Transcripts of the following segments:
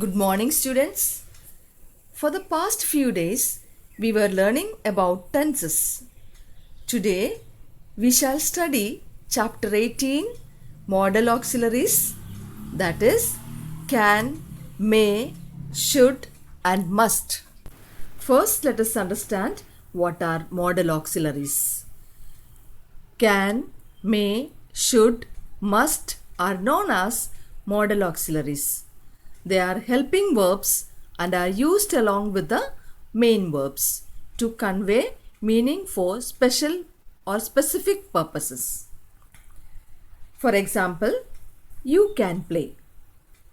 Good morning, students. For the past few days, we were learning about tenses. Today, we shall study chapter 18, Modal Auxiliaries, that is, can, may, should, and must. First, let us understand what are modal auxiliaries. Can, may, should, must are known as modal auxiliaries. They are helping verbs and are used along with the main verbs to convey meaning for special or specific purposes. For example, you can play.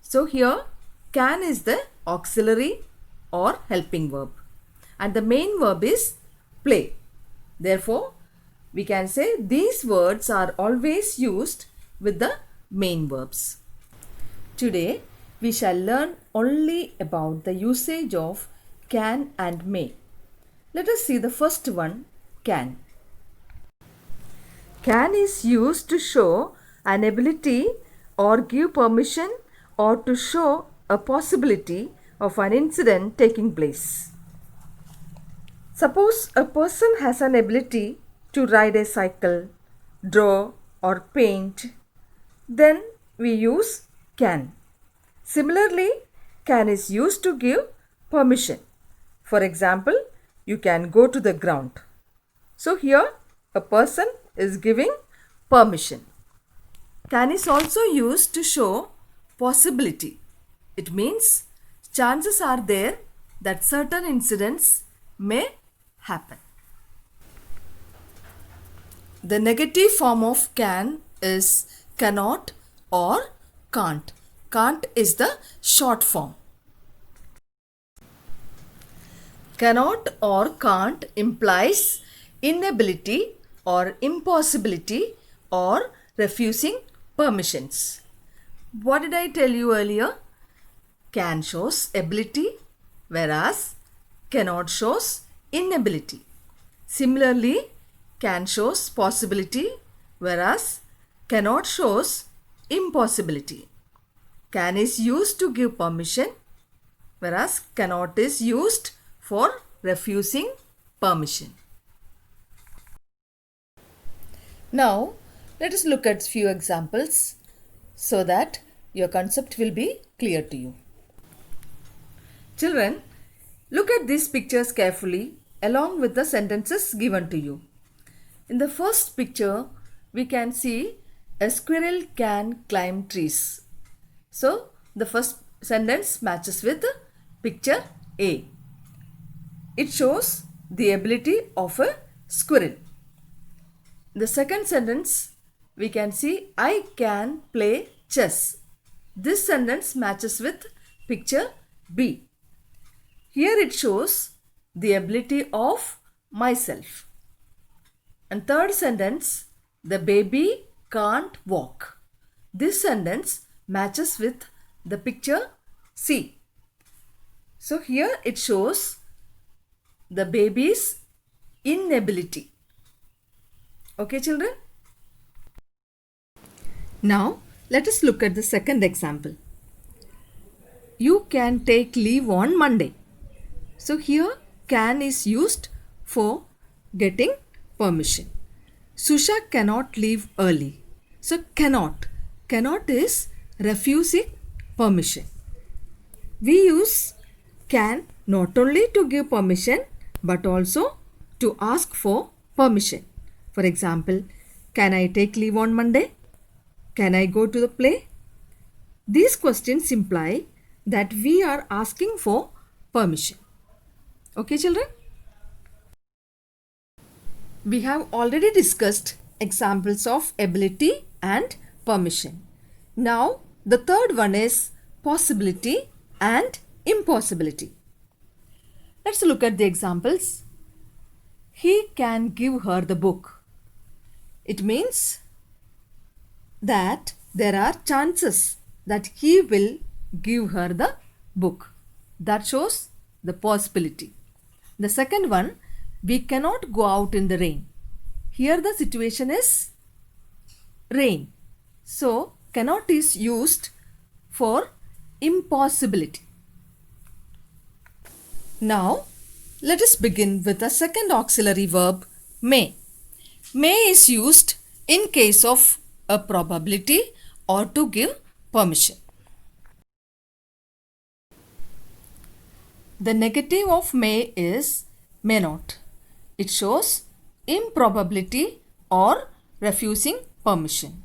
So here can is the auxiliary or helping verb and the main verb is play. Therefore, we can say these words are always used with the main verbs. Today, we shall learn only about the usage of can and may. Let us see the first one, can. Can is used to show an ability or give permission or to show a possibility of an incident taking place. Suppose a person has an ability to ride a cycle, draw or paint, then we use can. Similarly, can is used to give permission. For example, you can go to the ground. So here a person is giving permission. Can is also used to show possibility. It means chances are there that certain incidents may happen. The negative form of can is cannot or can't. Can't is the short form. Cannot or can't implies inability or impossibility or refusing permissions. What did I tell you earlier? Can shows ability, whereas cannot shows inability. Similarly, can shows possibility, whereas cannot shows impossibility. Can is used to give permission, whereas cannot is used for refusing permission. Now, let us look at few examples so that your concept will be clear to you. Children, look at these pictures carefully along with the sentences given to you. In the first picture, we can see a squirrel can climb trees. So, the first sentence matches with picture A. It shows the ability of a squirrel. The second sentence, we can see I can play chess. This sentence matches with picture B. Here it shows the ability of myself. And third sentence, the baby can't walk. This sentence matches with the picture C. So here it shows the baby's inability. Okay, children? Now, let us look at the second example. You can take leave on Monday. So here can is used for getting permission. Susha cannot leave early. So cannot. Cannot is refusing permission. We use can not only to give permission but also to ask for permission. For example, can I take leave on Monday? Can I go to the play? These questions imply that we are asking for permission. Okay, children? We have already discussed examples of ability and permission. Now, the third one is possibility and impossibility. Let's look at the examples. He can give her the book. It means that there are chances that he will give her the book. That shows the possibility. The second one, we cannot go out in the rain. Here the situation is rain. So, cannot is used for impossibility. Now, let us begin with the second auxiliary verb, may. May is used in case of a probability or to give permission. The negative of may is may not. It shows improbability or refusing permission.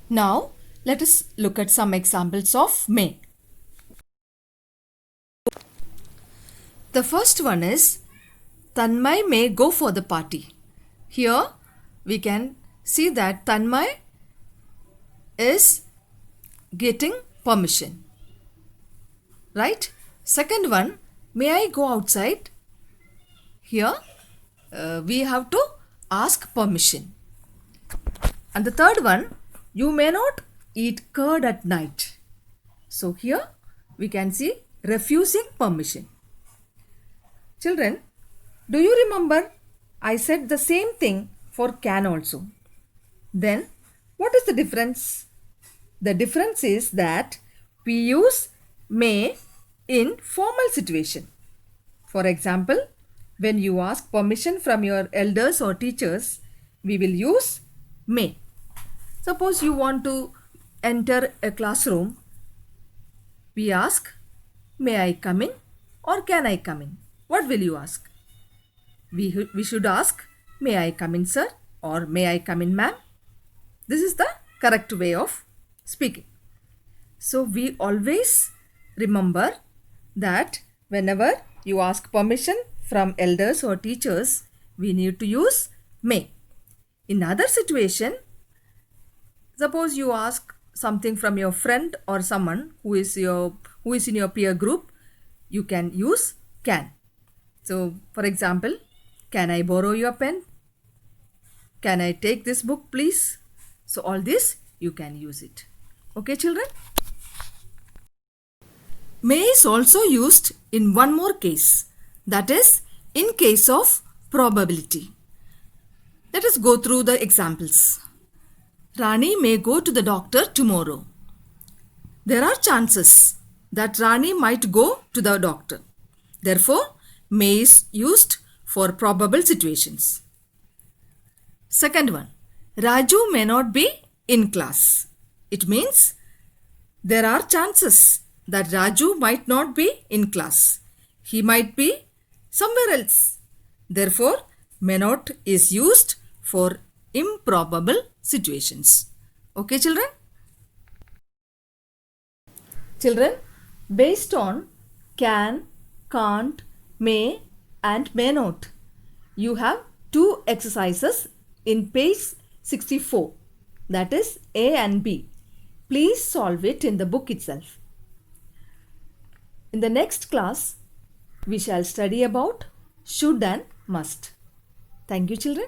Now, let us look at some examples of may. The first one is Tanmay may go for the party. Here we can see that Tanmay is getting permission. Right? Second one, may I go outside? Here we have to ask permission. And the third one, you may not eat curd at night. So here we can see refusing permission. Children, do you remember I said the same thing for can also? Then what is the difference? The difference is that we use may in formal situation. For example, when you ask permission from your elders or teachers, we will use may. Suppose you want to enter a classroom, we ask, may I come in or can I come in? What will you ask? We should ask, may I come in, sir, or may I come in, ma'am? This is the correct way of speaking. So we always remember that whenever you ask permission from elders or teachers, we need to use may. In other situation, suppose you ask something from your friend or someone who is in your peer group, you can use can. So, for example, can I borrow your pen? Can I take this book, please? So, all this you can use it. Okay, children? May is also used in one more case, that is, in case of probability. Let us go through the examples. Rani may go to the doctor tomorrow. There are chances that Rani might go to the doctor. Therefore, may is used for probable situations. Second one, Raju may not be in class. It means there are chances that Raju might not be in class. He might be somewhere else. Therefore, may not is used for improbable situations. Okay, children? Children, based on can, can't, may and may not, you have two exercises in page 64, that is A and B. Please solve it in the book itself. In the next class, we shall study about should and must. Thank you, children.